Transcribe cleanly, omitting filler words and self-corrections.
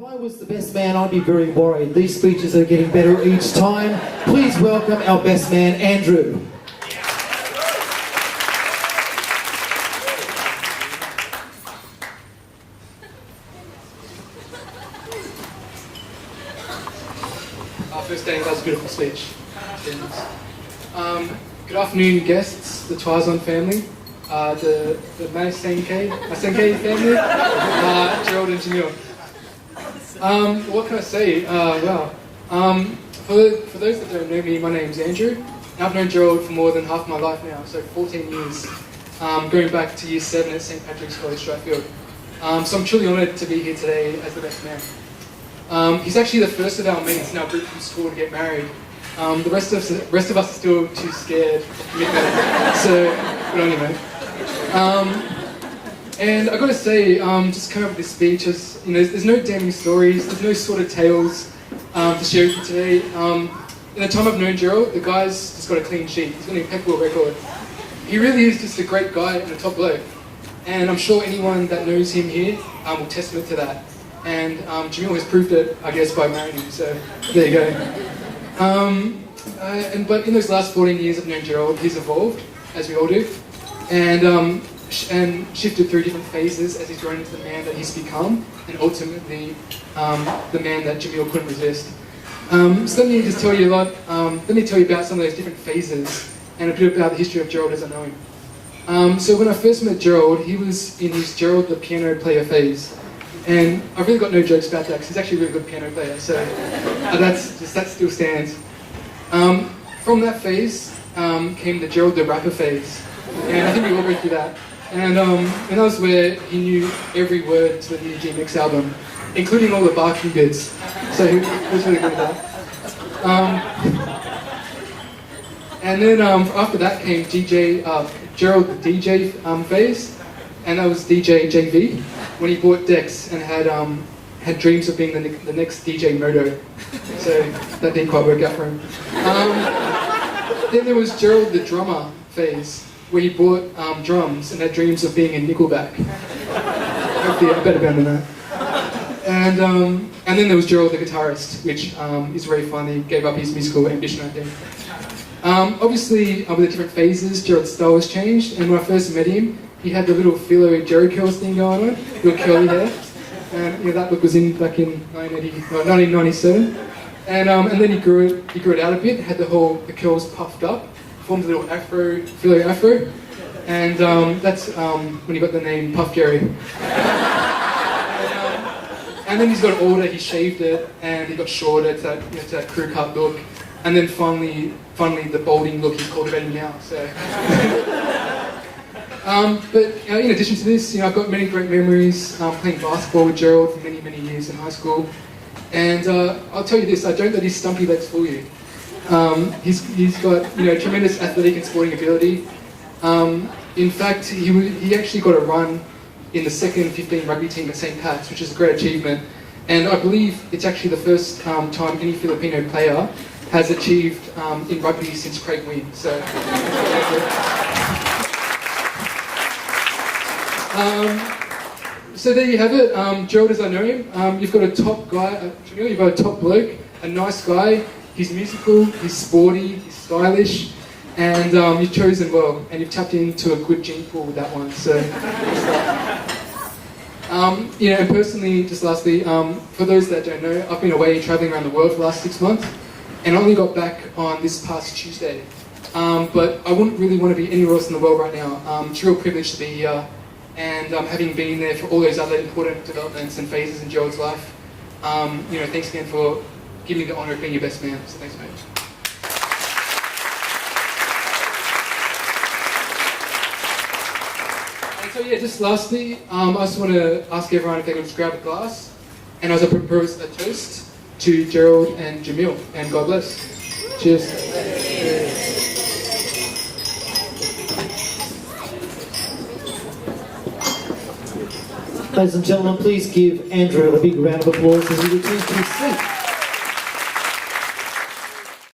If I was the best man, I'd be very worried. These speeches are getting better each time. Please welcome our best man, Andrew. First day, that was a beautiful speech. Good afternoon, guests, the Tuazon family, the Masenke family, Jerald and Jamil. What can I say? For those that don't know me, my name's Andrew. And I've known Jerald for more than half my life now, so 14 years, going back to year 7 at St. Patrick's College, Strathfield. So I'm truly honoured to be here today as the best man. He's actually the first of our mates in our group from school to get married. The rest of us are still too scared of commitment, so good on you, mate. And I've got to say, just coming up with this speech, there's no damning stories, there's no sort of tales to share with you today. In the time I've known Jerald, the guy's just got a clean sheet. He's got an impeccable record. He really is just a great guy and a top bloke. And I'm sure anyone that knows him here will testament to that. And Jamil has proved it, I guess, by marrying him, so there you go. But in those last 14 years I've known Jerald, he's evolved, as we all do, and shifted through different phases as he's grown into the man that he's become, and ultimately the man that Jamil couldn't resist. So let me just tell you let me tell you about some of those different phases, and a bit about the history of Jerald as I know him. So when I first met Jerald, he was in his Jerald the piano player phase. And I've really got no jokes about that because he's actually a really good piano player, so that still stands. From that phase came the Jerald the rapper phase, and I think we all go through that. And that was where he knew every word to the new G-Mix album, including all the barking bits, so he was really good at that. And then after that came Jerald the DJ phase, and that was DJ JV, when he bought decks and had dreams of being the next DJ Moto. So that didn't quite work out for him. Then there was Jerald the drummer phase, where he bought drums and had dreams of being in Nickelback. Hopefully I better than that. And then there was Jerald the guitarist, which is very funny, gave up his musical ambition, I think. Obviously, with the different phases, Jerald's style has changed, and when I first met him, he had the little philo Jerry curls thing going on, little curly hair, and that look was in back in 1997. And then he grew it out a bit, had the curls puffed up, formed a little philo afro, and that's when he got the name Puff Jerry. And then he's got older, he shaved it, and he got shorter to that crew cut look, and then finally the balding look he's cultivating now. So. But in addition to this, I've got many great memories playing basketball with Jerald for many, many years in high school. And I'll tell you this, I don't let his stumpy legs fool you. He's got tremendous athletic and sporting ability. In fact, he actually got a run in the second 15 rugby team at St. Pat's, which is a great achievement. And I believe it's actually the first time any Filipino player has achieved in rugby since Craig Wynn. So. So there you have it, Jerald as I know him. You've got a top guy, you've got a top bloke, a nice guy. He's musical, he's sporty, he's stylish, and you've chosen well, and you've tapped into a good gene pool with that one. So, and personally, just lastly, for those that don't know, I've been away traveling around the world for the last 6 months, and I only got back on this past Tuesday. But I wouldn't really want to be anywhere else in the world right now. It's a real privilege to be here. And having been there for all those other important developments and phases in Jerald's life, thanks again for giving me the honour of being your best man. So thanks, mate. And so just lastly, I just want to ask everyone if they could just grab a glass, and as I propose a toast to Jerald and Jamil, and God bless. Cheers. Ladies and gentlemen, please give Andrew a big round of applause as he returns to his seat.